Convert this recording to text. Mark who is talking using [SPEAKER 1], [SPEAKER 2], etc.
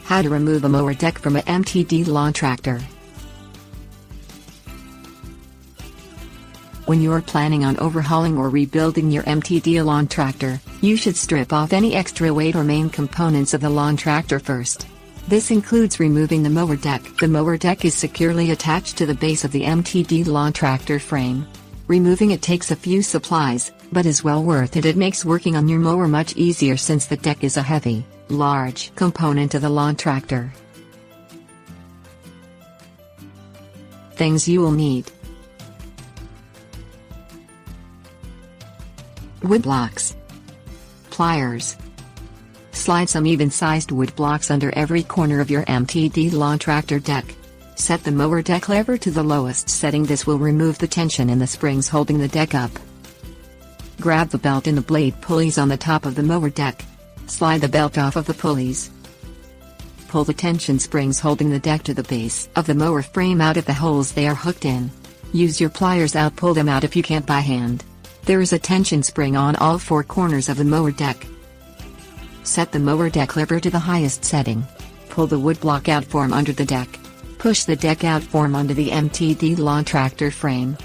[SPEAKER 1] How to remove a mower deck from a MTD Lawn Tractor. When you're planning on overhauling or rebuilding your MTD Lawn Tractor, you should strip off any extra weight or main components of the lawn tractor first. This includes removing the mower deck. The mower deck is securely attached to the base of the MTD Lawn Tractor frame. Removing it takes a few supplies, but is well worth it. It makes working on your mower much easier since the deck is a heavy, large component of the lawn tractor. Things you will need: wood blocks, pliers. Slide some even-sized wood blocks under every corner of your MTD Lawn Tractor deck. Set the mower deck lever to the lowest setting. This will remove the tension in the springs holding the deck up. Grab the belt in the blade pulleys on the top of the mower deck. Slide the belt off of the pulleys. Pull the tension springs holding the deck to the base of the mower frame out of the holes they are hooked in. Use your pliers out. Pull them out if you can't by hand. There is a tension spring on all four corners of the mower deck. Set the mower deck lever to the highest setting. Pull the wood block out from under the deck. Push the deck out from under the MTD Lawn Tractor frame.